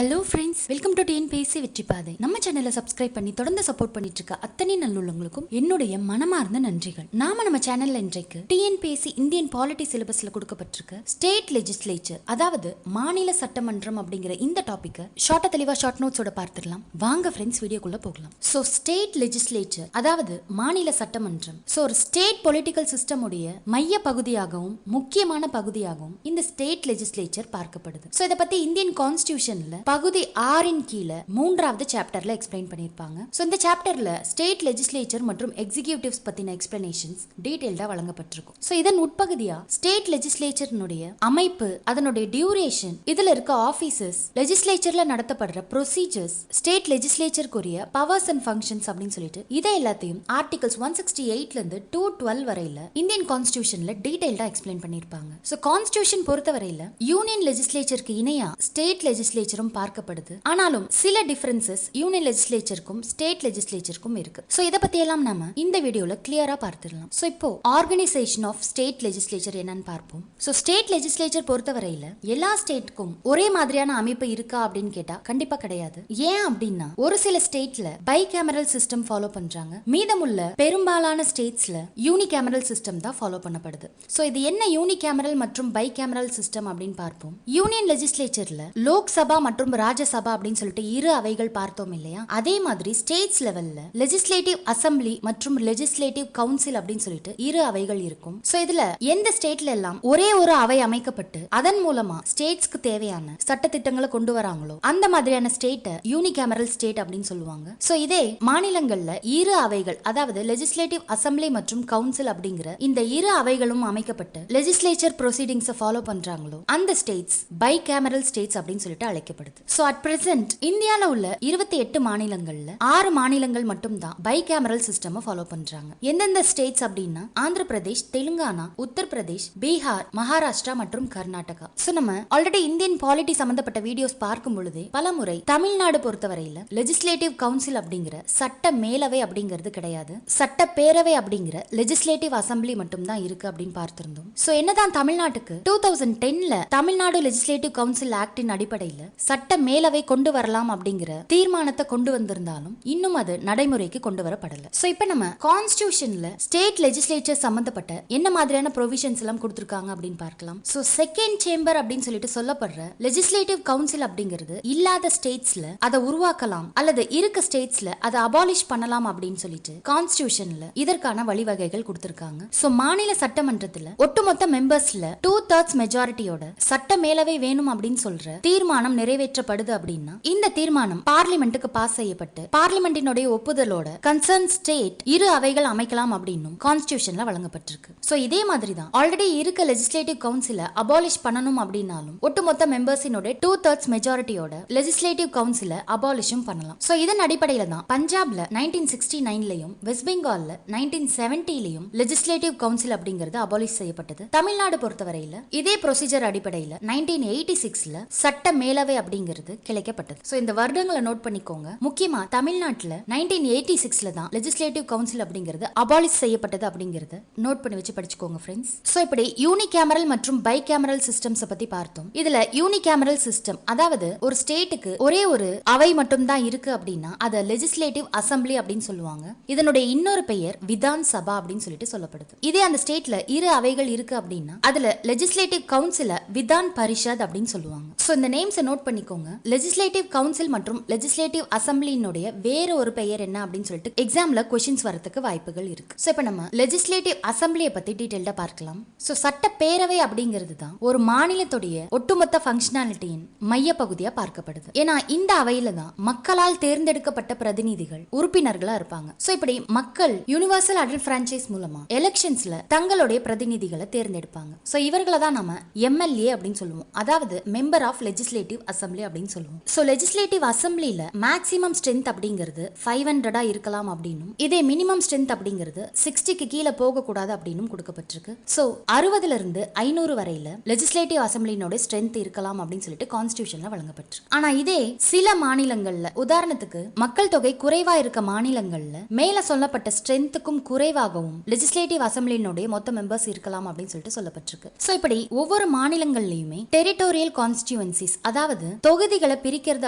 Hello friends, welcome to Tnpsc வெற்றிப்பாதை. நம்ம சேனலை subscribe பண்ணி தொடர்ந்து சப்போர்ட் பண்ணிட்டு இருக்க அத்தனை நல்லுள்ளவங்களுக்கும் என்னுடைய மனமார்ந்த நன்றிகள். நம்ம சேனல்ல இன்றைக்கு Tnpsc இந்தியன் பாலிட்டி சிலபஸ்ல கொடுக்கப்பட்டிருக்க ஸ்டேட் லெஜிஸ்லேச்சர், அதாவது மாநில சட்டமன்றம் அப்படிங்கிற இந்த டாபிக்கை ஷார்ட்டா தெளிவா ஷார்ட் நோட்ஸோட பார்த்துடலாம். வாங்க ஃப்ரெண்ட்ஸ், வீடியோக்குள்ள போகலாம். ஸோ ஸ்டேட் லெஜிஸ்லேச்சர் அதாவது மாநில சட்டமன்றம், ஸோ ஒரு ஸ்டேட் பொலிட்டிக்கல் சிஸ்டம் உடைய மைய பகுதியாகவும் முக்கியமான பகுதியாகவும் இந்த ஸ்டேட் லெஜிஸ்லேச்சர் பார்க்கப்படுது. ஸோ இதை பத்தி இந்தியன் கான்ஸ்டிடியூஷன்ல பகுதி 6 கீழ 3வது சாப்டர்ல எக்ஸ்பிளைன் பண்ணிருப்பாங்க. சோ இந்த சாப்டர்ல ஸ்டேட் லெஜிஸ்லேச்சர் மற்றும் எக்ஸிகியூட்டிவ்ஸ் பத்தின எக்ஸ்பிளனேஷன்ஸ் டீடைல்டா வழங்கப்பட்டிருக்கும். சோ இதன் உட்பகுதியா ஸ்டேட் லெஜிஸ்லேச்சர்னுடைய அமைப்பு, அதனுடைய டியூரேஷன், இதுல இருக்க ஆபீசர்ஸ், லெஜிஸ்லேச்சர்ல நடத்தப்படுற ப்ரொசீஜர்ஸ், ஸ்டேட் லெஜிஸ்லேச்சருக்குரிய பவர்ஸ் அண்ட் ஃபங்க்ஷன்ஸ் அப்படின்னு சொல்லிட்டு இதை எல்லாத்தையும் ஆர்டிகல்ஸ் 168ல இருந்து 212 வரையில இந்தியன் கான்ஸ்டிடியூஷன்ல டீடைல்டா எக்ஸ்பிளைன் பண்ணிருப்பாங்க. சோ கான்ஸ்டிடியூஷன் பொறுத்தவரையில யூனியன் லெஜிஸ்லேச்சருக்கு இணையா ஸ்டேட் லெஜிஸ்லேச்சரும் பார்க்கப்படுது. ஆனாலும் சில டிஃபரன்சஸ் யூனியன் லெஜிஸ்லேச்சருக்கும் ஸ்டேட் லெஜிஸ்லேச்சருக்கும் இருக்கு. சோ இத பத்தி எல்லாம் நாம இந்த வீடியோல கிளியரா பார்த்துடலாம். சோ இப்போ ஆர்கனைசேஷன் ஆஃப் ஸ்டேட் லெஜிஸ்லேச்சர் என்னன்னு பார்ப்போம். சோ ஸ்டேட் லெஜிஸ்லேச்சர் பொறுத்தவரையில எல்லா ஸ்டேட்டுக்கும் ஒரே மாதிரியான அமைப்பு இருக்கா அப்படின்னு கேட்டா கண்டிப்பா கிடையாது. ஏன் அப்படின்னா ஒரு சில ஸ்டேட்ல பை கேமரல் சிஸ்டம் ஃபாலோ பண்றாங்க, மீதமுள்ள பெரும்பாலான ஸ்டேட்ஸ்ல யூனி கேமரல் சிஸ்டம் தான் ஃபாலோ பண்ணப்படுது. சோ இது என்ன யூனி கேமரல் மற்றும் பை கேமரல் சிஸ்டம் அப்படின்னு பார்ப்போம். யூனியன் லெஜிஸ்லேச்சர்ல லோக்சபா மற்றும் ராஜ்யசபா அப்படின்னு சொல்லிட்டு இரு அவைகள் பார்த்தோம் இல்லையா, அதே மாதிரி ஸ்டேட்ஸ் லெவல்ல லெஜிஸ்லேட்டிவ் அசம்பிளி மற்றும் லெஜிஸ்லேட்டிவ் கவுன்சில் அப்படின்னு சொல்லிட்டு இரு அவைகள் இருக்கும். சோ இதுல எந்த ஸ்டேட்ல எல்லாம் ஒரே ஒரு அவை அமைக்கப்பட்டு அதன் மூலமா ஸ்டேட்ஸ்க்கு தேவையான சட்ட திட்டங்களை கொண்டு வராங்களோ அந்த மாதிரியான ஸ்டேட்டை யூனிகேமரல் ஸ்டேட் அப்படின்னு சொல்லுவாங்க. சோ இதே மாநிலங்கள்ல இரு அவைகள், அதாவது லெஜிஸ்லேட்டிவ் அசம்பிளி மற்றும் கவுன்சில் அப்படிங்கிற இந்த இரு அவைகளும் அமைக்கப்பட்டு லெஜிஸ்லேச்சர் ப்ரொசீடிங்ஸ் ஃபாலோ பண்றாங்களோ அந்த ஸ்டேட்ஸ் பை கேமரல் ஸ்டேட்ஸ் அப்படின்னு சொல்லிட்டு அழைக்கப்படுது. சோ அட் பிரசன்ட் இந்தியால உள்ள 28 மாநிலங்கள்ல 6 மாநிலங்கள் மட்டும் தான் பை கேமரல் சிஸ்டம் ஃபாலோ பண்றாங்க. எந்தெந்த ஸ்டேட்ஸ் அப்படின்னா ஆந்திர பிரதேஷ், தெலுங்கானா, உத்தரப்பிரதேஷ், பீகார், மகாராஷ்டிரா மற்றும் கர்நாடகா. சோ நம்ம ஆல்ரெடி இந்தியன் பாலிட்டி சம்பந்தப்பட்ட வீடியோஸ் பார்க்கும் பொழுதே பலமுறை தமிழ்நாடு பொறுத்தவரையில லெஜிஸ்லேட்டிவ் கவுன்சில் அப்படிங்கிற சட்ட மேலவை அப்படிங்கிறது கிடையாது, சட்ட பேரவை அப்படிங்கிற லெஜிஸ்லேட்டிவ் அசம்பிளி மட்டும் தான் இருக்கு அப்படின்னு பார்த்திருந்தோம். சோ என்னதான் தமிழ்நாட்டுக்கு 2010ல தமிழ்நாடு லெஜிஸ்லேட்டிவ் கவுன்சில் ஆக்டின் அடிப்படையில் சட்ட மேலவை கொண்டு வரலாம் அப்படிங்கிற தீர்மானத்தை கொண்டு வந்திருந்தாலும் இன்னும் அது நடைமுறைக்கு கொண்டு வரப்படல. சோ இப்போ நம்ம கான்ஸ்டிடியூஷன்ல ஸ்டேட் லெஜிஸ்லேச்சர் சம்பந்தப்பட்ட என்ன மாதிரியான ப்ரொவிஷன்ஸ் எல்லாம் கொடுத்திருக்காங்க அப்படின்னு பார்க்கலாம். சோ செகண்ட் சேம்பர் அப்படின்னு சொல்லிட்டு சொல்லப்படுற லெஜிஸ்லேட்டிவ் கவுன்சில் அப்படிங்கிறது இல்லாத ஸ்டேட்ஸ்ல அதை உருவாக்கலாம் அல்லது இருக்க ஸ்டேட்ஸ்ல அதை அபாலிஷ் பண்ணலாம் அப்படின்னு சொல்லிட்டு கான்ஸ்டிடியூஷன்ல இதற்கான வழிவகைகள் கொடுத்திருக்காங்க. சோ மாநில சட்டமன்றத்துல ஒட்டுமொத்த மெம்பர்ஸ்ல 2/3 மெஜாரிட்டியோட சட்ட மேலவை வேணும் அப்படின்னு சொல்ற தீர்மானம் நிறைவேற்றப்படுது அப்படின்னா இந்த தீர்மானம் பார்லிமெண்ட்டுக்கு பாஸ் செய்யப்பட்டு பார்லிமெண்டினுடைய ஒப்புதலோட கன்சர்ன் ஸ்டேட் இரு அவைகள் அமைக்கலாம் அப்படின்னு கான்ஸ்டிடியூஷன்ல வழங்கப்பட்டிருக்கு. சோ இதே மாதிரி தான் ஆல்ரெடி இருக்க லெஜிஸ்லேட்டிவ் கவுன்சிலை அபாலிஷ் பண்ணணும் அப்படின்னாலும் ஒட்டுமொத்த மெம்பர்ஸினோட 2/3 மெஜாரிட்டியோட லெஜிஸ்லேட்டிவ் கவுன்சிலை அபாலிஷும் பண்ணலாம். சோ இதன் அடிப்படையில தான் பஞ்சாப்ல 1969லயும் வெஸ்ட் பெங்கால்ல 1970லயும் லெஜிஸ்லேட்டிவ் கவுன்சில் அப்படிங்கிறது அபாலிஷ் செய்யப்பட்டது. தமிழ்நாடு பொறுத்தவரையில இதே ப்ரொசீஜர் அடிப்படையில 1986ல சட்ட மேலவை அப்படிங்கிறது கிளைக்கப்பட்டது. சோ இந்த வருடங்களை நோட் பண்ணிக்கோங்க. முக்கியமா தமிழ்நாட்டுல 1986ல தான் லெஜிஸ்லேட்டிவ் கவுன்சில் அப்படிங்கிறது அபாலிஷ் செய்யப்பட்டது அப்படிங்கறத நோட் பண்ணி வச்சு படிச்சுக்கோங்க ஃப்ரெண்ட்ஸ். சோ இப்படி யூனிகேமரல் மற்றும் பை கேமரல் சிஸ்டம்ஸ் பத்தி பார்த்தோம். இதுல யூனிகேமரல் சிஸ்டம், அதாவது ஒரு ஸ்டேட்டுக்கு ஒரே ஒரு அவை மட்டும் தான் இருக்கு அப்படின்னா அத லெஜிஸ்லேட்டிவ் அசம்பிளி அப்படின்னு சொல்லுவாங்க. இதனுடைய இன்னொரு பெயர் விதான் சபா அப்படின்னு சொல்லிட்டு சொல்லப்படுது. இதே அந்த ஸ்டேட்ல இரு அவைகள் இருக்கு அப்படின்னா அதுல லெஜிஸ்லேட்டிவ் கவுன்சில விதான் பரிஷத் அப்படின்னு சொல்லுவாங்க. சோ இந்த நேம்ஸை நோட் பண்ணிக்கோங்க. லெஜிஸ்லேட்டிவ் கவுன்சில் மற்றும் லெஜிஸ்லேட்டிவ் அசம்பிளினுடைய வேற ஒரு பெயர் என்ன அப்படின்னு சொல்லிட்டு எக்ஸாம்ல क्वेश्चंस வரதுக்கு வாய்ப்புகள் இருக்கு. சோ இப்போ நம்ம லெஜிஸ்லேட்டிவ் அசம்பிளியை பத்தி டீடைலா பார்க்கலாம். சோ சட்ட பேரவை அப்படிங்கிறது தான் ஒரு மாநிலத்துடைய ஒட்டுமொத்த ஃபங்க்ஷனாலிட்டியின் மைய பகுதியா பார்க்கப்படுது. ஏன்னா இந்த அவையில தான் மக்களால் தேர்ந்தெடுக்கப்பட்ட பிரதிநிதிகள் உறுப்பினர்களா இருப்பாங்க. சோ இப்படி மக்கள் யூனிவர்சல் அடல்ட் பிரான்ச்சைஸ் மூலமா எலெக்ஷன்ஸ்ல தங்களுடைய பிரதிநிதிகளை தேர்ந்தெடுப்பாங்க. சோ இவர்களை தான் நம்ம எம்எல்ஏ அப்படின்னு சொல்லுவோம், அதாவது மெம்பர் ஆஃப் லெஜிஸ்லேட்டிவ் அசம்பிளி அப்படின்னு சொல்லுவோம். சோ லெஜிஸ்லேட்டிவ் அசம்பிளில மேக்ஸிமம் ஸ்ட்ரென்த் அப்படிங்கிறது 500 இருக்கலாம் அப்படின்னும் இதே மினிமம் ஸ்ட்ரென்த் அப்படிங்கிறது 60க்கு கீழே போக கூடாது அப்படின்னும் கொடுக்கப்பட்டிருக்கு. சோ 60ல இருந்து 500 வரையில லெஜிஸ்லேட்டிவ் அசம்பிளினோட ஸ்ட்ரென்த் இருக்கலாம் அப்படின்னு சொல்லிட்டு கான்ஸ்டிடியூஷன்ல வழங்கப்பட்டிருக்கு. ஆனா இதே சில மாநிலங்கள்ல, உதாரணத்துக்கு மக்கள் தொகை குறைவா இருக்க மாநிலங்கள்ல மேல சொல்லப்பட்ட ஸ்ட்ரென்த்துக்கும் குறைவாகவும் லெஜிஸ்லேட்டிவ் அசம்பிளினோட மொத்த மெம்பர்ஸ் இருக்கலாம் அப்படின்னு சொல்லிட்டு சொல்லப்பட்டிருக்கு. சோ இப்படி ஒவ்வொரு மாநிலங்கள்லயுமே டெரிட்டோரியல் கான்ஸ்டிட்யூவன்சிஸ், அதாவது தொகுதிகளை பிரிக்கிறது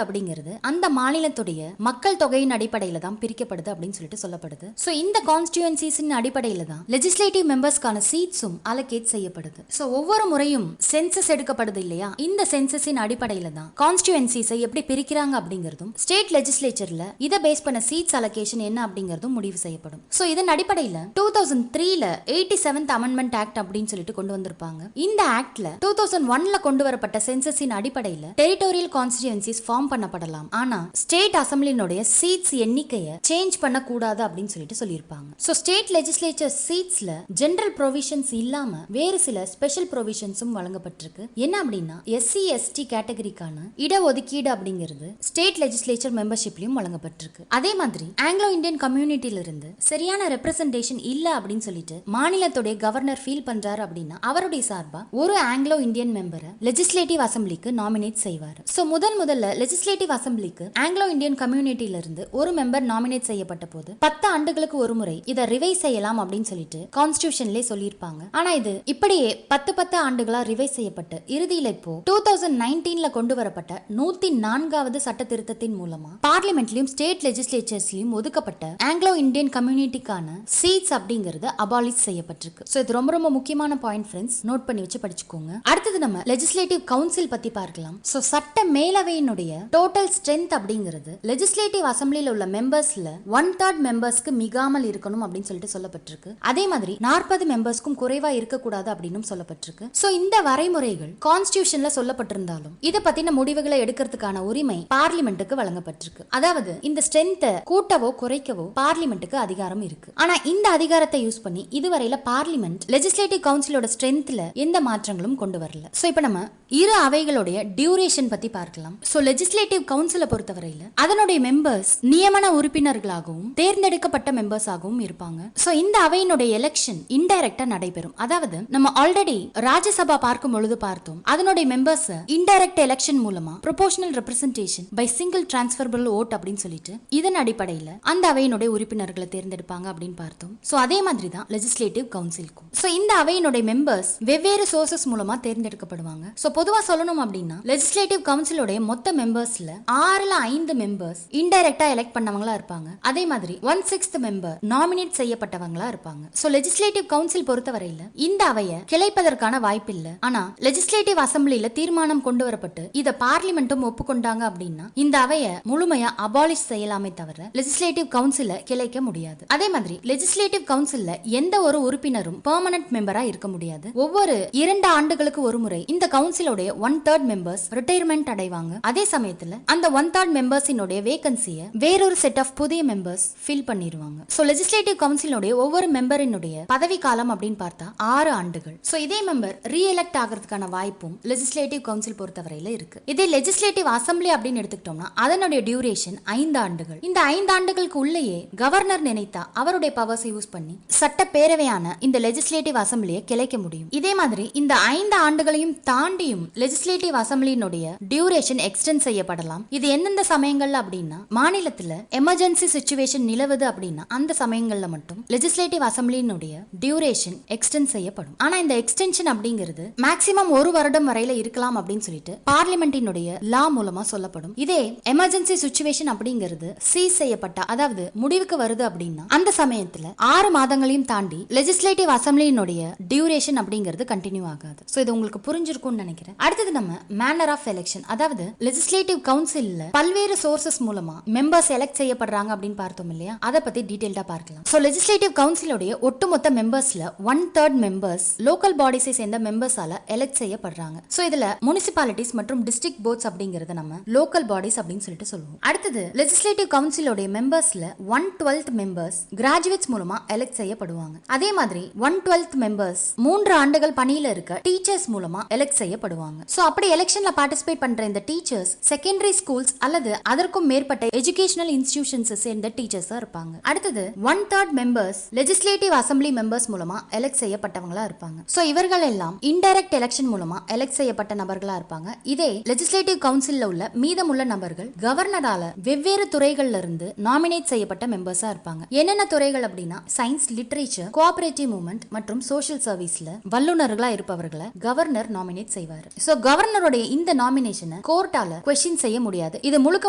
அப்படிங்கிறது அந்த மாநிலத்துடைய மக்கள் தொகையின் அடிப்படையில தான் பிரிக்கப்படுது அப்படின்னு சொல்லிட்டு சொல்லப்படுது. சோ இந்த கான்ஸ்டிட்யூன்சிஸ் அடிப்படையில தான் லெஜிஸ்லேட்டிவ் மெம்பர்ஸ்க்கான சீட்ஸும் அலோகேட் செய்யப்படுது. சோ ஒவ்வொரு முறையும் சென்சஸ் எடுக்கப்படுது இல்லையா, இந்த சென்சஸின் அடிப்படையில தான் கான்ஸ்டிட்யூன்சிஸை எப்படி பிரிக்கிறாங்க அப்படிங்கிறதும் ஸ்டேட் லெஜிஸ்லேச்சர்ல இதை பேஸ் பண்ண சீட்ஸ் அலோகேஷன் என்ன அப்படிங்கிறதும் முடிவு செய்யப்படும். சோ இதன் அடிப்படையில 2003ல 87th அமெண்ட்மெண்ட் ஆக்ட் அப்படின்னு சொல்லிட்டு கொண்டு வந்திருப்பாங்க. இந்த ஆக்ட்ல 2001ல கொண்டு வரப்பட்ட சென்சஸின் அடிப்படையில டெரிட்டோரியல் கான்ஸ்டிட்யூன்சிஸ் ஃபார்ம் பண்ணப்படலாம். ஆனா ஸ்டேட் அசம்பிளினுடைய சீட்ஸ் எண்ணிக்கையை சேஞ்ச் பண்ண கூடாது அப்படின்னு சொல்லிட்டு சொல்லியிருப்பாங்க. சோ ஸ்டேட் லெஜிஸ்லேச்சர் சீட்ஸ்ல ஜெனரல் ப்ரொவிஷன்ஸ் இல்லாம வேறு சில ஸ்பெஷல் ப்ரொவிஷன்ஸும் வழங்கப்பட்டிருக்கு. என்ன அப்படின்னா எஸ்சி எஸ்டி கேட்டகரிக்கான இடஒதுக்கீடு அப்படிங்கிறது ஸ்டேட் லெஜிஸ்லேச்சர் மெம்பர்ஷிப்லயும் வழங்கப்பட்டிருக்கு. அதே மாதிரி ஆங்கிலோ இந்தியன் கம்யூனிட்டில இருந்து சரியான ரெப்ரசன்டேஷன் இல்ல அப்படின்னு சொல்லிட்டு மாநிலத்துடைய கவர்னர் ஃபீல் பண்றாரு அப்படின்னா அவருடைய சார்பா ஒரு ஆங்கிலோ இந்தியன் மெம்பரை லெஜிஸ்லேட்டிவ் அசம்பிளிக்கு நாமினேட் செய்வார். சோ முதல்ல லெஜிஸ்லேட்டிவ் அசம்பிளிக்கு ஆங்கிலோ இந்தியன் கம்யூனிட்டில இருந்து ஒரு மெம்பர் நாமினேட் செய்யப்பட்ட போது 10 ஆண்டுகளுக்கு ஒரு முறை இதை ரிவைஸ் செய்யலாம் அப்படின்னு சொல்லிட்டு கான்ஸ்டிடியூஷன்லயே சொல்லியிருப்பாங்க. ஆனா இது இப்படியே 10 ஆண்டுகளா ரிவைஸ் செய்யப்பட்டு இறுதியில இப்போ 2019ல கொண்டு வரப்பட்ட 104வது சட்ட திருத்தத்தின் மூலமா பார்லிமெண்ட்லயும் ஸ்டேட் லெஜிஸ்லேச்சர்ஸ்லயும் ஒதுக்கப்பட்ட ஆங்கிலோ இந்தியன் கம்யூனிட்டிக்கான சீட்ஸ் அப்படிங்கிறது அபாலிஷ் செய்யப்பட்டிருக்கு. சோ இது ரொம்ப ரொம்ப முக்கியமான பாயிண்ட் ஃப்ரெண்ட்ஸ், நோட் பண்ணி வச்சு படிச்சுக்கோங்க. அடுத்தது நம்ம லெஜிஸ்லேட்டிவ் கவுன்சில் பத்தி பார்க்கலாம். சோ சட்ட மேலவையினுடைய டோட்டல் ஸ்ட்ரென்த் அப்படிங்கிறது லெஜிஸ்லேட்டிவ் அசம்பிளில உள்ள மெம்பர்ஸ்ல 1/3 மெம்பர்ஸ்க்கு மிகாமல் இருக்கணும் அப்படின்னு சொல்லிட்டு சொல்லப்பட்டிருக்கு. அதே மாதிரி 40 மெம்பர்ஸ்க்கும் குறைவா இருக்கக்கூடாது அப்படின்னு சொல்லப்பட்டிருக்கு. சோ இந்த வரைமுறைகள் கான்ஸ்டிடியூஷன்ல சொல்லப்பட்டிருந்தாலும் இத பத்தின முடிவுகளை எடுக்கிறதுக்கான உரிமை பார்லிமெண்ட்டுக்கு வழங்கப்பட்டிருக்கு. அதாவது இந்த ஸ்ட்ரென்த்தை கூட்டவோ குறைக்கவோ பார்லிமெண்ட்டுக்கு அதிகாரம் இருக்கு. ஆனா இந்த அதிகாரத்தை யூஸ் பண்ணி இதுவரையில பார்லிமெண்ட் லெஜிஸ்லேட்டிவ் கவுன்சிலோட ஸ்ட்ரென்த்ல எந்த மாற்றங்களும் கொண்டு வரல. சோ இப்போ நம்ம இரு அவைகளுடைய டியூரேஷன் பத்தி பார்க்கலாம். சோ லெஜிஸ்லேட்டிவ் கவுன்சிலை பொறுத்தவரையில அதனுடைய மெம்பர்ஸ் நியமன உறுப்பினர்களாகவும் தேர்ந்தெடுக்கப்பட்ட மெம்பர்ஸ் ஆகவும் இருப்பாங்க. சோ இந்த அவையினுடைய எலெக்ஷன் இன்டைரக்டா நடைபெறும். அதாவது நம்ம ஆல்ரெடி ராஜ்யசபா பார்க்கும் பொழுது பார்த்தோம், அதனுடைய மெம்பர்ஸ் இன்டைரக்ட் எலெக்ஷன் மூலமா proportional representation by single transferable vote அப்படின்னு சொல்லிட்டு இதன் அடிப்படையில அந்த அவையினுடைய உறுப்பினர்களை தேர்ந்தெடுப்பாங்க அப்படின்னு பார்த்தோம். சோ அதே மாதிரி தான் லெஜிஸ்லேட்டிவ் கவுன்சிலுக்கும். சோ இந்த அவையினுடைய மெம்பர்ஸ் வெவ்வேறு சோர்சஸ் மூலமா தேர்ந்தெடுக்கப்படுவாங்க. சோ பொதுவா சொல்லணும் அப்படின்னா லெஜிஸ்லேட்டிவ் கவுன்சிலோட மொத்த மெம்பர்ஸ்ல 6ல 5 மெம்பர்ஸ் இன்டைரக்டா எலெக்ட் பண்ணவங்களா இருப்பாங்க. அதே மாதிரி 1/6 மெம்பர் நாமினேட் செய்யப்பட்டவங்களா இருப்பாங்க. சோ லெஜிஸ்லேட்டிவ் கவுன்சில் பொறுத்தவரையில இந்த அவையை கிளைப்பதற்கான வாய்ப்பு இல்ல. ஆனா லெஜிஸ்லேட்டிவ் அசம்பிளில தீர்மானம் கொண்டு வரப்பட்டு இத பார்லிமெண்ட்டும் ஒப்புக்கொண்டாங்க அப்படின்னா இந்த அவையை முழுமையா அபாலிஷ் செய்யலாமே தவிர லெஜிஸ்லேட்டிவ் கவுன்சில கிளைக்க முடியாது. அதே மாதிரி லெஜிஸ்லேட்டிவ் கவுன்சில்ல எந்த ஒரு உறுப்பினரும் பெர்மனன்ட் மெம்பரா இருக்க முடியாது. ஒவ்வொரு 2 ஆண்டுகளுக்கு ஒரு முறை இந்த கவுன்சிலோட 1/3 மெம்பர்ஸ் ரிட்டையர்மெண்ட் அடைவாங்க. அதே சமயத்துல அந்த 1/3 மெம்பர்ஸினுடைய வேகன்சியை வேறொரு செட் ஆஃப் புதிய மெம்பர்ஸ் ஃபில் பண்ணிடுவாங்க. சோ லெஜிஸ்லேட்டிவ் கவுன்சிலோட ஒவ்வொரு மெம்பரினுடைய பதவி காலம் அப்படின்னு பார்த்தா 6 ஆண்டுகள். சோ இதே மெம்பர் ரீஎலெக்ட் ஆகிறதுக்கான வாய்ப்பும் லெஜிஸ்லேட்டிவ் கவுன்சில் பொறுத்தவரையில இருக்கு. இதே லெஜிஸ்லேட்டிவ் அசம்பிளி அப்படின்னு எடுத்துக்கிட்டோம்னா அதனுடைய டியூரேஷன் 5 ஆண்டுகள். இந்த 5 ஆண்டுகளுக்கு உள்ளேயே கவர்னர் நினைத்தா அவருடைய பவர்ஸ் யூஸ் பண்ணி சட்டப்பேரவையான இந்த லெஜிஸ்லேட்டிவ் அசம்பிளியை கிளைக்க முடியும். இதே மாதிரி இந்த 5 ஆண்டுகளையும் தாண்டியும் லெஜிஸ்லேட்டிவ் அசம்பிளினுடைய டியூரேஷன் எக்ஸ்டெண்ட் செய்யப்படலாம். இது எந்தெந்த சமயங்கள்ல அப்படின்னா மாநிலத்துல எமர்ஜென்சி சிச்சுவேஷன் நிலவுது அப்படின்னா அந்த சமயங்கள்ல மட்டும் லெஜிஸ்லேட்டிவ் அசம்பிளினுடைய டியூரேஷன் எக்ஸ்டெண்ட் செய்யப்படும். ஆனா இந்த எக்ஸ்டென்ஷன் அப்படிங்கிறது மேக்ஸிமம் 1 வருடம் வரையில இருக்கலாம் அப்படின்னு சொல்லிட்டு பார்லிமெண்டினுடைய லா மூலமா சொல்லப்படும். இதே எமர்ஜென்சி சிச்சுவேஷன் அப்படிங்கிறது சீஸ் செய்யப்பட்ட அதாவது முடிவுக்கு வருது அப்படின்னா அந்த சமயத்துல 6 மாதங்களையும் தாண்டி லெஜிஸ்லேட்டிவ் அசம்பிளினுடைய டியூரேஷன் அப்படிங்கிறது கண்டினியூ ஆகாது. சோ இது உங்களுக்கு புரிஞ்சிருக்கும்னு நினைக்கிறேன். அடுத்தது நம்ம மேனர் ஆஃப் எலெக்ஷன், அதாவது லெஜிஸ்லேட்டிவ் கவுன்சில்ல பல்வேறு சோர்சஸ் மூலமா மெம்பர்ஸ் எலெக்ட் செய்யப்படுறாங்க அப்படின்னு பார்த்தோம் இல்லையா, அதை பத்தி டீடைல்டா பார்க்கலாம். சோ லெஜிஸ்லேட்டிவ் கவுன்சிலோட ஒட்டுமொத்த மெம்பர்ஸ்ல 1/3 மெம்பர்ஸ் லோக்கல் பாடிஸை சேர்ந்த மெம்பர்ஸால எலெக்ட் செய்யப்படுறாங்க. சோ இதுல முனிசிபாலிட்டிஸ் மற்றும் டிஸ்ட்ரிக்ட் போர்ட்ஸ் அப்படிங்கறத நம்ம லோக்கல் பாடிஸ் அப்படின்னு சொல்லிட்டு சொல்லுவோம். அடுத்தது லெஜிஸ்லேட்டிவ் கவுன்சிலோட மெம்பர்ஸ்ல 1/12 மெம்பர்ஸ் கிராஜுவேட்ஸ் மூலமா எலெக்ட் செய்யப்படுவாங்க. அதே மாதிரி 1/12 மெம்பர்ஸ் 3 ஆண்டுகள் பணியில இருக்க டீச்சர்ஸ் மூலமா எலெக்ட் செய்யப்படுவாங்க. சோ அப்படி எலெக்ஷன்ல பார்ட்டிசிபேட் பண்ற இந்த டீச்சர்ஸ் செகண்டரி ஸ்கூல்ஸ் அல்லது அதற்கும் மேற்பட்ட எஜுகேஷனல் இன்ஸ்டிடியூஷன்ஸ் சேர்ந்த டீச்சர்ஸா இருப்பாங்க. அடுத்தது 1/3 மெம்பர்ஸ் லெஜிஸ்லேட்டிவ் அசம்பிளி மெம்பர்ஸ் மூலமா எலெக்ட் செய்யப்பட்டவங்களா இருப்பாங்க. சோ இவர்கள் எல்லாம் இன்டைரக்ட் எலெக்ஷன் மூலமா எலெக்ட் செய்யப்பட்ட நபர்களா இருப்பாங்க. இதே லெஜிஸ்லேட்டிவ் கவுன்சில்ல உள்ள மீதமுள்ள நபர்கள் கவர்னரால வெவ்வேறு துறைகள்ல இருந்து நாமினேட் செய்யப்பட்ட மெம்பர்ஸா இருப்பாங்க. என்னென்ன துறைகள் அப்படின்னா சயின்ஸ், லிட்டரேச்சர், கோஆபரேட்டிவ் மூவ்மெண்ட் மற்றும் சோஷியல் சர்வீஸ்ல வல்லுநர்களா இருப்பவர்களை கவர்னர் நாமினேட் செய்வார். சோ கவர்னருடைய இந்த நாமினேஷனை நாமினேஷனை கோர்ட்டால கொஸ்டின் செய்ய முடியாது. இது முழுக்க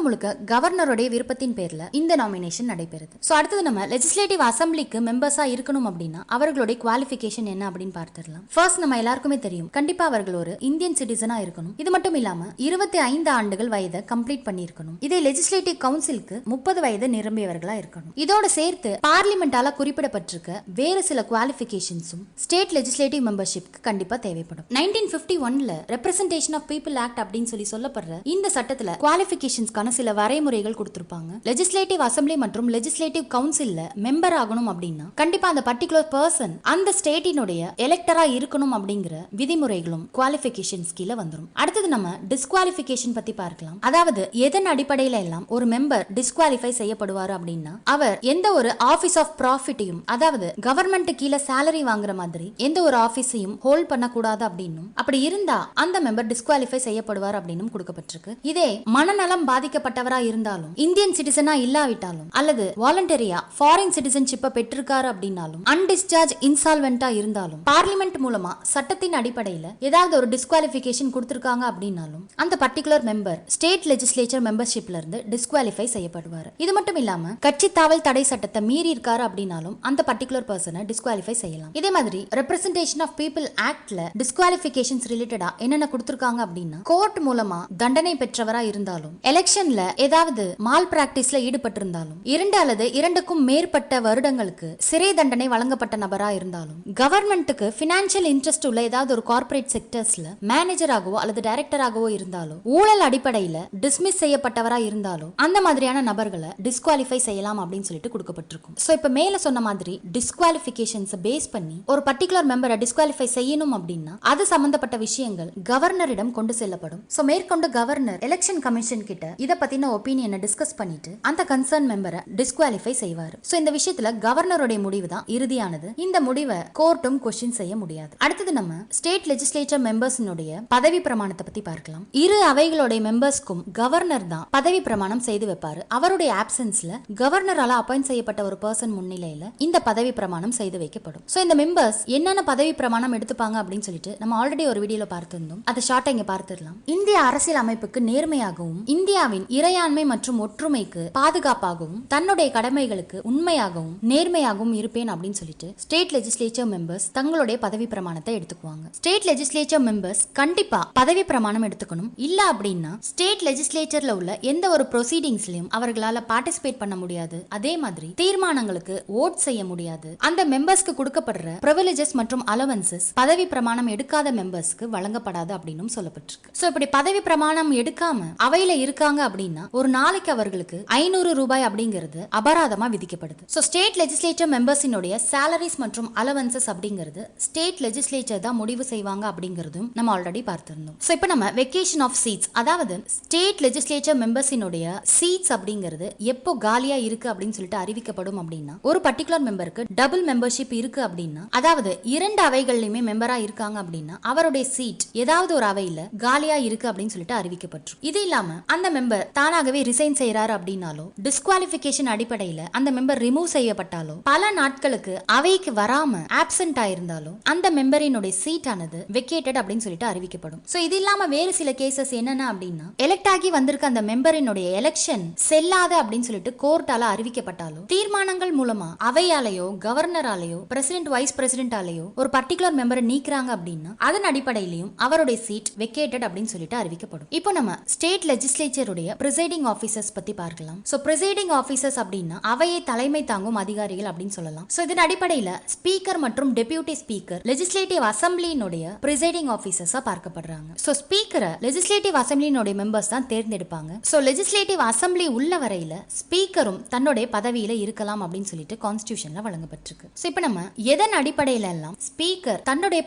முழுக்க கவர்னருடைய விருப்பத்தின் பேர்ல இந்த நாமினேஷன் நடைபெறுது. சோ அடுத்தது நம்ம லெஜிஸ்லேட்டிவ் அசம்பிளிக்கு மெம்பர்ஸா இருக்கணும் அப்படின்னா அவர்களுடைய குவாலிஃபிகேஷன் என்ன அப்படின்னு பார்த்துடலாம். ஃபர்ஸ்ட் நம்ம எல்லாருக்குமே தெரியும், கண்டிப்பா அவர்கள் ஒரு இந்தியன் சிட்டிசனா இருக்கணும். இது மட்டும் இல்லாம 25 ஆண்டுகள் வயதை கம்ப்ளீட் பண்ணியிருக்கணும். இதே லெஜிஸ்லேட்டிவ் கவுன்சிலுக்கு 30 வயது நிரம்பியவர்களா இருக்கணும். இதோட சேர்த்து பார்லிமெண்டால குறிப்பிடப்பட்டிருக்க வேறு சில குவாலிஃபிகேஷன்ஸும் ஸ்டேட் லெஜிஸ்லேட்டிவ் மெம்பர்ஷிப்க்கு கண்டிப்பா தேவைப்படும். 1951ல ரெப்ரசன்டேஷன் ஆஃப் பீப்புள் ஆக்ட் அப்படின்னு சொல்லப்படுற இந்த சட்டத்துல குவாலிஃபிகேஷன்ஸ்க்கான சில வரைமுறைகள் கொடுத்திருப்பாங்க. லெஜிஸ்லேட்டிவ் அசம்பிளி மற்றும் லெஜிஸ்லேட்டிவ் கவுன்சில்ல மெம்பர் ஆகணும் அப்படின்னா கண்டிப்பா அந்த பர்டிகுலர் பர்சன் அந்த ஸ்டேட்டினுடைய எலெக்டரா இருக்கணும் அப்படிங்கிற விதிமுறைகளும் குவாலிஃபிகேஷன்ஸ் கீழே வந்துரும். அடுத்தது நம்ம டிஸ்குவாலிஃபிகேஷன் பத்தி பார்க்கலாம். அதாவது எதன் அடிப்படையில எல்லாம் ஒரு மெம்பர் டிஸ்குவாலிஃபை செய்யப்படுவார் அப்படின்னா அவர் எந்த ஒரு ஆபீஸ் ஆஃப் ப்ராஃபிட்டையும், அதாவது கவர்மெண்ட் கீழே சேலரி வாங்குற மாதிரி எந்த ஒரு ஆபீஸையும் ஹோல்ட் பண்ணக்கூடாது அப்படின்னும், அப்படி இருந்தா அந்த மெம்பர் டிஸ்குவாலிஃபை செய்யப்படுவார் அப்படின்னும் கொடுக்கப்பட்டிருக்கு. இதே மனநலம் பாதிக்கப்பட்டவரா இருந்தாலும், இந்தியன் சிட்டிசனா இல்லாவிட்டாலும், அல்லது வாலண்டரியா ஃபாரின் சிட்டிசன்ஷிப்பை பெற்றிருக்காரு அப்படின்னாலும், அன்டிஸ்சார்ஜ் இன்சால்வெண்டா இருந்தாலும், பார்லிமெண்ட் மூலமா சட்டத்தின் அடிப்படையில் ஏதாவது ஒரு டிஸ்குவாலிஃபிகேஷன் கொடுத்திருக்காங்க அப்படின்னாலும் அந்த பர்டிகுலர் மெம்பர் ஸ்டேட் லெஜிஸ்லேச்சர் மெம்பர்ஷிப்ல இருந்து டிஸ்குவாலிஃபை செய்யப்படுவார். இது மட்டும் இல்லாம கட்சி தாவல் தடை சட்டத்தை மீறி இருக்காரு அப்படின்னாலும் அந்த பர்டிகுலர் பர்சனை டிஸ்குவாலிஃபை செய்யலாம். இதே மாதிரி ரெப்ரசன்டேஷன் ஆஃப் பீப்புள் ஆக்ட்ல டிஸ்குவாலிஃபிகேஷன்ஸ் ரிலேட்டடா என்னென்ன கொடுத்திருக்காங்க அப்படின்னா, கோர்ட் மூலமா தண்டனை பெற்றவரா இருந்தாலும், எலெக்ஷன்ல ஏதாவது மால் பிராக்டிஸ்ல ஈடுபட்டிருந்தாலும், 2 அல்லது 2க்கும் மேற்பட்ட வருடங்களுக்கு சிறை தண்டனை வழங்கப்பட்ட நபரா இருந்தாலும், கவர்மெண்ட்டுக்கு பினான்சியல் இன்ட்ரெஸ்ட் உள்ள ஏதாவது ஒரு கார்ப்பரேட் செக்டர்ஸ்ல மேனேஜராகவோ அல்லது டைரக்டராகவோ இருந்தாலும், ஊழல் அடிப்படையில் டிஸ்மிஸ் செய்யப்பட்டவரா இருந்தாலும் அந்த மாதிரியான நபர்களை டிஸ்குவாலிஃபை செய்யலாம் அப்படின்னு சொல்லிட்டு கொடுக்கப்பட்டிருக்கும். சோ இப்ப மேல சொன்ன மாதிரி டிஸ்குவாலிஃபிகேஷன்ஸ் பேஸ் பண்ணி ஒரு பர்டிகுலர் மெம்பரை டிஸ்குவாலிஃபை செய்யணும் அப்படின்னா அது சம்பந்தப்பட்ட விஷயங்கள் கவர்னரிடம் கொண்டு செல்லப்படும். சோ மேற்கொண்டு கவர்னர் எலெக்ஷன் கமிஷன் கிட்ட இத பத்தின ஒப்பீனியனை டிஸ்கஸ் பண்ணிட்டு அந்த கன்சர்ன் மெம்பரை டிஸ்குவாலிஃபை செய்வார். சோ இந்த விஷயத்துல கவர்னருடைய முடிவு தான் இறுதியானது. இந்த முடிவை கோர்ட்டும் கொஸ்டின் செய்ய முடியாது. அடுத்தது நம்ம ஸ்டேட் லெஜிஸ்லேச்சர் மெம்பர்ஸ்னுடைய பதவி பிரமாணத்தை பத்தி பார்க்கலாம். இரு அவைகளுடைய மெம்பர்ஸ்க்கும் கவர்னர் தான் பதவி பிரமாணம் செய்து வைப்பாரு. அவருடைய ஆப்சன்ஸ்ல கவர்னரால அப்பாயிண்ட் செய்யப்பட்ட ஒரு பர்சன் முன்னிலையில இந்த பதவி பிரமாணம் செய்து வைக்கப்படும். சோ இந்த மெம்பர்ஸ் என்னென்ன பதவி பிரமாணம் எடுத்துப்பாங்க அப்படின்னு சொல்லிட்டு நம்ம ஆல்ரெடி ஒரு வீடியோல பார்த்திருந்தோம். அதை ஷார்ட்டா இங்க பார்த்துடலாம். இந்திய அரசியல் அமைப்புக்கு நேர்மையாகவும், இந்தியாவின் இறையாண்மை மற்றும் ஒற்றுமைக்கு பாதுகாப்பாகவும், தன்னுடைய கடமைகளுக்கு உண்மையாகவும் நேர்மையாகவும் இருப்பேன் அப்படின்னு சொல்லிட்டு ஸ்டேட் லெஜிஸ்லேச்சர் மெம்பர்ஸ் தங்களுடைய பதவி பிரமாணத்தை எடுத்துக்குவாங்க. ஸ்டேட் லெஜிஸ்லேச்சர் மெம்பர்ஸ் கண்டிப்பா பதவி பிரமாணம் எடுத்துக்கணும். இல்ல அப்படின்னா ஸ்டேட் லெஜிஸ்லேச்சர்ல உள்ள எந்த ஒரு ப்ரொசீடிங்ஸ்லயும் அவர்களால பார்ட்டிசிபேட் பண்ண முடியாது. அதே மாதிரி தீர்மானங்களுக்கு ஓட் செய்ய முடியாது. அந்த மெம்பர்ஸ்க்கு கொடுக்கப்படுற பிரிவிலேஜஸ் மற்றும் அலவன்சஸ் பதவி பிரமாணம் எடுக்காத மெம்பர்ஸ்க்கு வழங்கப்படாது அப்படின்னு சொல்லப்பட்டிருக்கு. சோ இப்படி பதவி பிரமாணம் எடுக்காம அவையில இருக்காங்க அப்படின்னா ஒரு நாளைக்கு அவர்களுக்கு 500 ரூபாய் அப்படிங்கிறது அபராதமா விதிக்கப்படுது. சோ ஸ்டேட் லெஜிஸ்லேச்சர் மெம்பர்ஸினுடைய சாலரிஸ் மற்றும் அலவன்சஸ் அப்படிங்கிறது ஸ்டேட் லெஜிஸ்லேச்சர் தான் முடிவு செய்வாங்க அப்படிங்கிறதும் நம்ம ஆல்ரெடி பார்த்திருந்தோம். சோ இப்போ நம்ம வெக்கேஷன் ஆஃப் சீட்ஸ், அதாவது ஸ்டேட் லெஜிஸ்லேச்சர் மெம்பர்ஸினுடைய சீட்ஸ் அப்படிங்கிறது எப்போ காலியா இருக்கு அப்படின்னு சொல்லிட்டு அறிவிக்கப்படும் அப்படின்னா, ஒரு பர்டிகுலர் மெம்பருக்கு டபுள் மெம்பர்ஷிப் இருக்கு அப்படின்னா, அதாவது 2 அவைகள்லயுமே மெம்பரா இருக்காங்க அப்படின்னா அவருடைய சீட் ஏதாவது ஒரு அவையில காலியா இருக்கு அப்படின்னு சொல்லிட்டு அறிவிக்கப்பட்டிருக்கும். இது இல்லாம அந்த மெம்பர் தானாகவே ரிசைன் செய்யறாரு அப்படின்னாலோ, டிஸ்குவாலிஃபிகேஷன் அடிப்படையில அந்த மெம்பர் ரிமூவ் செய்யப்பட்டாலோ, பல நாட்களுக்கு அவைக்கு வராம ஆப்சென்ட் ஆயிருந்தாலோ அந்த மெம்பரினுடைய சீட் ஆனது வெக்கேட்டட் அப்படின்னு சொல்லிட்டு அறிவிக்கப்படும். சோ இது இல்லாம வேறு சில கேசஸ் என்னன்னா அப்படின்னா, எலெக்ட் ஆகி வந்திருக்க அந்த மெம்பரினுடைய எலெக்ஷன் செல்லாத அப்படின்னு சொல்லிட்டு கோர்ட்டால அறிவிக்கப்பட்டாலோ, தீர்மானங்கள் மூலமா அவையாலேயோ கவர்னராலேயோ பிரசிடென்ட் வைஸ் பிரசிடென்டாலேயோ ஒரு பர்டிகுலர் மெம்பரை நீக்குறாங்க அப்படின்னா அதன் அடிப்படையிலையும் அவருடைய சீட் வெக்கேட்டட் அப்படின்னு சொல்லிட்டு அறிவிக்கப்படும். இப்போ நம்ம ஸ்டேட் லெஜிஸ்லேச்சருடைய பிரிசைடிங் ஆபீசர்ஸ் பத்தி பார்க்கலாம். சோ பிரிசைடிங் ஆபீசர்ஸ் அப்படின்னா அவையை தலைமை தாங்கும் அதிகாரிகள் அப்படின்னு சொல்லலாம். சோ இதன் அடிப்படையில ஸ்பீக்கர் மற்றும் டெபியூட்டி ஸ்பீக்கர் லெஜிஸ்லேட்டிவ் அசம்பிளியினுடைய பிரிசைடிங் ஆபீசர்ஸா பார்க்கப்படுறாங்க. சோ ஸ்பீக்கரை லெஜிஸ்லேட்டிவ் அசம்பிளியினுடைய மெம்பர்ஸ் தான் தேர்ந்தெடுப்பாங்க. சோ லெஜிஸ்லேட்டிவ் அசம்பிளி உள்ள வரையில ஸ்பீக்கரும் தன்னுடைய பதவியில இருக்கலாம் அப்படின்னு சொல்லிட்டு கான்ஸ்டிடியூஷன்ல வழங்கப்பட்டிருக்கு. சோ இப்போ நம்ம எதன் அடிப்படையில எல்லாம் ஸ்பீக்கர் தன்னுடைய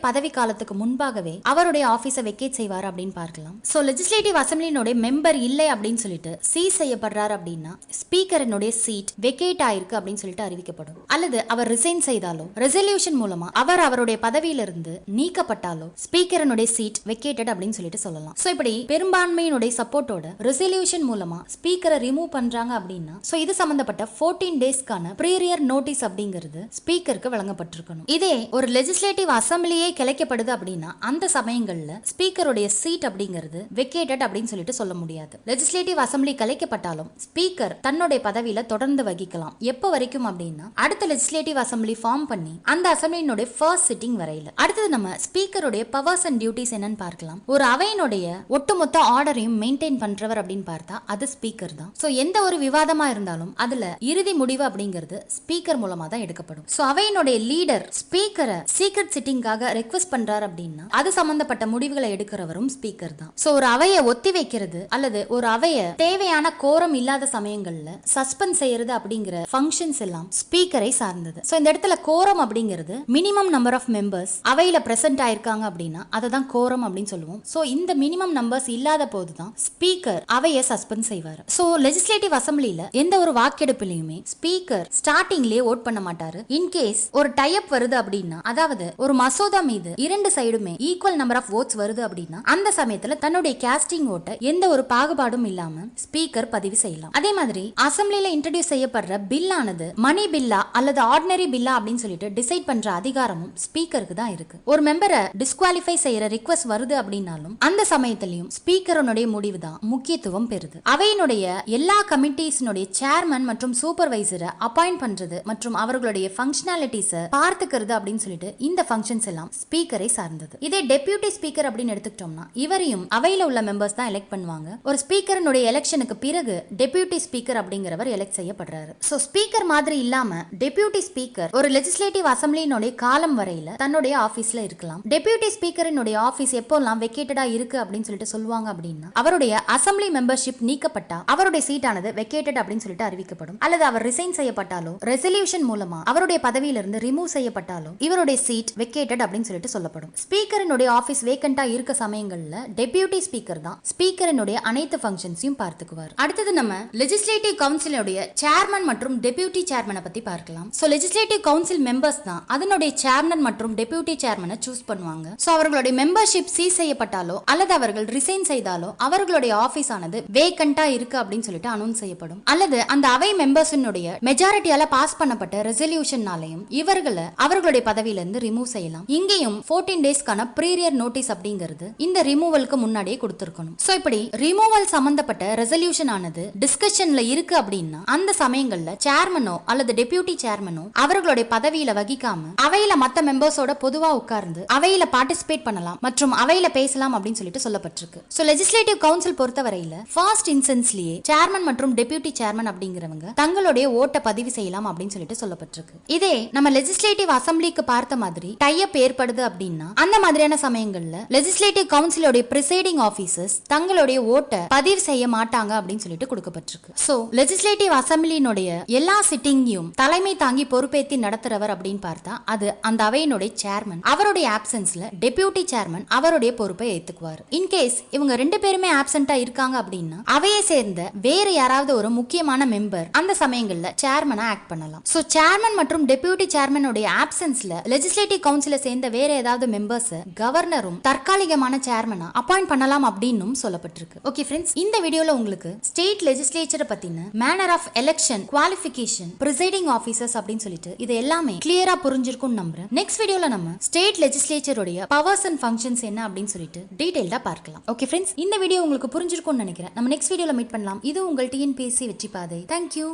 பதவி காலத்துக்கு முன்பாகவே அவருடைய ஆபீஸை வெக்கேட் செய்வார் அப்படின்னு பார்க்கலாம். சோ லெஜிஸ்லேட்டிவ் அசம்பிளியினுடைய மெம்பர் இல்லை அப்படின்னு சொல்லிட்டு சீஸ் செய்யப்படுறாரு அப்படின்னா ஸ்பீக்கரினுடைய சீட் வெக்கேட் ஆயிருக்கு அப்படின்னு சொல்லிட்டு அறிவிக்கப்படும். அல்லது அவர் ரிசைன் செய்தாலோ, ரெசல்யூஷன் மூலமா அவர் அவருடைய பதவியிலிருந்து நீக்கப்பட்டாலோ ஸ்பீக்கரினுடைய சீட் வெக்கேட்டட் அப்படின்னு சொல்லிட்டு சொல்லலாம். சோ இப்படி பெரும்பான்மையினுடைய சப்போர்ட்டோட ரெசல்யூஷன் மூலமா ஸ்பீக்கரை ரிமூவ் பண்றாங்க அப்படின்னா சோ இது சம்பந்தப்பட்ட 14 டேஸ்க்கான ப்ரீரியர் நோட்டீஸ் அப்படிங்கிறது ஸ்பீக்கருக்கு வழங்கப்பட்டிருக்கணும். இதே ஒரு லெஜிஸ்லேட்டிவ் அசம்பிளியே கிளைக்கப்படுது அப்படின்னா அந்த சமயங்கள்ல ஸ்பீக்கருடைய சீட் அப்படிங்கிறது வெக்கேட்டட் அப்படின்னு சொல்லிட்டு சொல்ல முடியாது. லெஜிஸ்லேட்டிவ் அசம்பிளி கலைக்கப்பட்டாலும் ஸ்பீக்கர் தன்னுடைய பதவியில தொடர்ந்து வகிக்கலாம். எப்ப வரைக்கும் அப்படின்னா அடுத்த லெஜிஸ்லேட்டிவ் அசம்பிளி ஃபார்ம் பண்ணி அந்த அசம்பிளியினுடைய ஃபர்ஸ்ட் சிட்டிங் வரையில. அடுத்தது நம்ம ஸ்பீக்கருடைய பவர்ஸ் அண்ட் டியூட்டிஸ் என்னன்னு பார்க்கலாம். ஒரு அவையினுடைய ஒட்டுமொத்த ஆர்டரையும் மெயின்டைன் பண்றவர் அப்படின்னு பார்த்தா அது ஸ்பீக்கர் தான். சோ எந்த ஒரு விவாதமா இருந்தாலும் அதுல இறுதி முடிவு அப்படிங்கிறது ஸ்பீக்கர் மூலமா தான் எடுக்கப்படும். சோ அவையினுடைய லீடர் ஸ்பீக்கரை சீக்ரெட் சிட்டிங்காக ரெக்வெஸ்ட் பண்றாரு அப்படின்னா அது சம்பந்தப்பட்ட முடிவுகளை எடுக்கிறவரும் ஸ்பீக்கர் தான். சோ ஒரு அவையை ஒத்தி வைக்கிறது அல்லது ஒரு அவையை தேவையான கோரம் இல்லாத சமயங்கள்ல சஸ்பெண்ட் செய்யறது அப்படிங்கிற ஃபங்க்ஷன்ஸ் எல்லாம் ஸ்பீக்கரை சார்ந்தது. சோ இந்த இடத்துல கோரம் அப்படிங்கிறது மினிமம் நம்பர் ஆஃப் மெம்பர்ஸ் அவையில பிரசன்ட் ஆயிருக்காங்க அப்படின்னா அதை தான் கோரம் அப்படின்னு சொல்லுவோம். சோ இந்த மினிமம் நம்பர்ஸ் இல்லாத போதுதான் ஸ்பீக்கர் அவையை சஸ்பெண்ட் செய்வார். சோ லெஜிஸ்லேட்டிவ் அசம்பிளில எந்த ஒரு வாக்கெடுப்பிலையுமே ஸ்பீக்கர் ஸ்டார்டிங்லயே ஓட் பண்ண மாட்டாரு. இன்கேஸ் ஒரு டைப் வருது அப்படின்னா, அதாவது ஒரு மசோதா மீது இரண்டு சைடுமே ஈக்குவல் நம்பர் ஆஃப் ஓட்ஸ் வருது அப்படின்னா அந்த சமயத்துல தன்னுடைய கேஸ்டிங் ஓட்டை எந்த ஒரு பாகுபாடும் இல்லாம ஸ்பீக்கர் பதிவு செய்யலாம். அதே மாதிரி அசம்பிளில இன்ட்ரோடியூஸ் செய்யப்படுற பில் ஆனது மணி பில்லா அல்லது ஆர்டினரி பில்லா அப்படின்னு சொல்லிட்டு டிசைட் பண்ற அதிகாரமும் ஸ்பீக்கருக்கு தான் இருக்கு. ஒரு மெம்பரை டிஸ்குவாலிஃபை செய்யற ரிக்வெஸ்ட் வருது அப்படின்னாலும் அந்த சமயத்திலையும் ஸ்பீக்கருடைய முடிவு தான் முக்கியத்துவம் பெறுது. அவையினுடைய எல்லா கமிட்டிஸ்னுடைய சேர்மன் மற்றும் சூப்பர்வைசரை அப்பாயிண்ட் பண்றது மற்றும் அவர்களுடைய ஃபங்க்ஷனாலிட்டிஸை பார்த்துக்கிறது அப்படின்னு சொல்லிட்டு இந்த ஃபங்க்ஷன்ஸ் எல்லாம் ஸ்பீக்கரை சார்ந்தது. இதே டெபியூட்டி ஸ்பீக்கர் அப்படின்னு எடுத்துக்கிட்டோம்னா இவரையும் அவையில உள்ள மெம்பர்ஸ் தான் எலெக்ட் பண்ணுவாங்க. ஒரு ஸ்பீக்கருடைய எலெக்ஷனுக்கு பிறகு டெபியூட்டி ஸ்பீக்கர் அப்படிங்கிறவர் எலெக்ட் செய்யப்படுறாரு. சோ ஸ்பீக்கர் மாதிரி இல்லாம டெபியூட்டி ஸ்பீக்கர் ஒரு லெஜிஸ்லேட்டிவ் அசம்பிளியினுடைய காலம் வரையில தன்னுடைய ஆபீஸ்ல இருக்கலாம். டெபியூட்டி ஸ்பீக்கரினுடைய ஆபீஸ் எப்போல்லாம் வெக்கேட்டடா இருக்கு அப்படின்னு சொல்லிட்டு சொல்லுவாங்க அப்படின்னா அவருடைய அசம்பிளி மெம்பர்ஷிப் நீக்கப்பட்டா அவருடைய சீட்டானது வெக்கேட்டட் அப்படின்னு சொல்லிட்டு அறிவிக்கப்படும். அல்லது அவர் ரிசைன் செய்யப்பட்டாலோ ரெசல்யூஷன் மூலமா அவருடைய பதவியிலிருந்து ரிமூவ் செய்யப்பட்டாலோ இவருடைய சீட் வெக்கேட்டட் அப்படின்னு சொல்லிட்டு சொல்லப்படும். ஸ்பீக்கரினுடைய ஆபீஸ் வேக்கண்டா இருக்க சமயங்கள்ல டெபியூட்டி ஸ்பீக்கர் தான் ஸ்பீக்கரினுடைய அனைத்து ஃபங்க்ஷன்ஸையும் பார்த்துக்குவார். அடுத்தது நம்ம லெஜிஸ்லேட்டிவ் கவுன்சிலுடைய சேர்மன் மற்றும் டெபியூட்டி சேர்மனை பத்தி பார்க்கலாம். சோ லெஜிஸ்லேட்டிவ் கவுன்சில் மெம்பர்ஸ் தான் அதனுடைய சேர்மன் மற்றும் டெபியூட்டி சேர்மனை சூஸ் பண்ணுவாங்க. சோ அவர்களுடைய மெம்பர்ஷிப் சீஸ் செய்யப்பட்டாலோ அல்லது அவர்கள் ரிசைன் செய்தாலோ அவர்களுடைய ஆபீஸ் ஆனது வேக்கண்டா இருக்கு அப்படின்னு சொல்லிட்டு அனௌன்ஸ் செய்யப்படும். அல்லது அந்த அவை மெம்பர்ஸினுடைய மெஜாரிட்டியால பாஸ் பண்ணப்பட்ட ரெசல்யூஷன்னாலையும் இவர்களை அவர்களுடைய பதவியிலிருந்து ரிமூவ் செய்யலாம். இங்கேயும் 14 டேஸ்க்கான ப்ரீரியர் நோட்டீஸ் அப்படிங்கிறது இந்த ரிமூவலுக்கு முன்னாடியே கொடுத்திருக்கணும். சோ இப்படி ரிமூவல் சம்பந்தப்பட்ட ரெசல்யூஷன் ஆனது டிஸ்கஷன்ல இருக்கு அப்படின்னா அந்த சமயங்கள்ல சேர்மனோ அல்லது டெபியூட்டி சேர்மனோ அவர்களுடைய பதவியில வகிக்காம அவையில மத்த மெம்பர்ஸோட பொதுவா உட்கார்ந்து அவையில பார்ட்டிசிபேட் பண்ணலாம் மற்றும் அவையில பேசலாம் அப்படின்னு சொல்லிட்டு சொல்லப்பட்டிருக்கு. சோ லெஜிஸ்லேட்டிவ் கவுன்சில் பொறுத்தவரையில ஃபர்ஸ்ட் இன்ஸ்டன்ஸ்லயே சேர்மன் மற்றும் டெபியூட்டி சேர்மன் அப்படிங்கிறவங்க தங்களுடைய ஓட்டை பதிவு செய்யலாம் அப்படின்னு சொல்லிட்டு சொல்லப்பட்டிருக்கு. இதே நம்ம லெஜிஸ்லேட்டிவ் அசம்பிளிக்கு பார்த்த மாதிரி டைப் ஏற்படுது அப்படின்னா அந்த மாதிரியான சமயங்கள்ல லெஜிஸ்லேட்டிவ் கவுன்சிலோட பிரிசைடிங் ஆபீசர்ஸ் தங்களுடைய ஓட்டை பதிவு செய்ய மாட்டாங்க அப்படின்னு சொல்லிட்டு கொடுக்கப்பட்டிருக்கு. சோ லெஜிஸ்லேட்டிவ் அசம்பிளியினுடைய எல்லா சிட்டிங்கையும் தலைமை தாங்கி பொறுப்பேற்றி நடத்துறவர் அப்படின்னு பார்த்தா அது அந்த அவையினுடைய சேர்மன். அவருடைய ஆப்சன்ஸ்ல டெபியூட்டி சேர்மன் அவருடைய பொறுப்பை ஏத்துக்குவார். இன்கேஸ் இவங்க ரெண்டு பேருமே ஆப்சென்ட்டா இருக்காங்க அப்படின்னா அவையை சேர்ந்த வேற யாராவது ஒரு முக்கியமான மெம்பர் அந்த சமயங்கள்ல சேர்மனா ஆக்ட் பண்ணலாம். சோ சேர்மன் மற்றும் டெபியூட்டி சேர்மனுடைய ஆப்சன்ஸ்ல லெஜிஸ்லேட்டிவ் கவுன்சிலை சேர்ந்த வேற ஏதாவது மெம்பர்ஸ் கவர்னரும் தற்காலிகமான சேர்மனா அப்பாயிண்ட் பண்ணலாம் அப்படின்னும் சொல்லப்பட்டிருக்கு. ஓகே ஃப்ரெண்ட்ஸ், இந்த வீடியோல உங்களுக்கு ஸ்டேட் லெஜிஸ்லேச்சரை பத்தின manner of election, qualification, presiding officers அப்படின்னு சொல்லிட்டு இது எல்லாமே கிளியரா புரிஞ்சிருக்கும் நம்புறேன். நெக்ஸ்ட் வீடியோல நம்ம ஸ்டேட் லெஜிஸ்லேச்சருடைய பவர்ஸ் அண்ட் ஃபங்க்ஷன்ஸ் என்ன அப்படின்னு சொல்லிட்டு டீடைல்டா பார்க்கலாம். ஓகே ஃப்ரெண்ட்ஸ், இந்த வீடியோ உங்களுக்கு புரிஞ்சிருக்கும்னு நினைக்கிறேன். நம்ம நெக்ஸ்ட் வீடியோல மீட் பண்ணலாம். இது உங்கள் டிஎன்பிஎஸ்சி வெற்றி பாதை. தேங்க்யூ.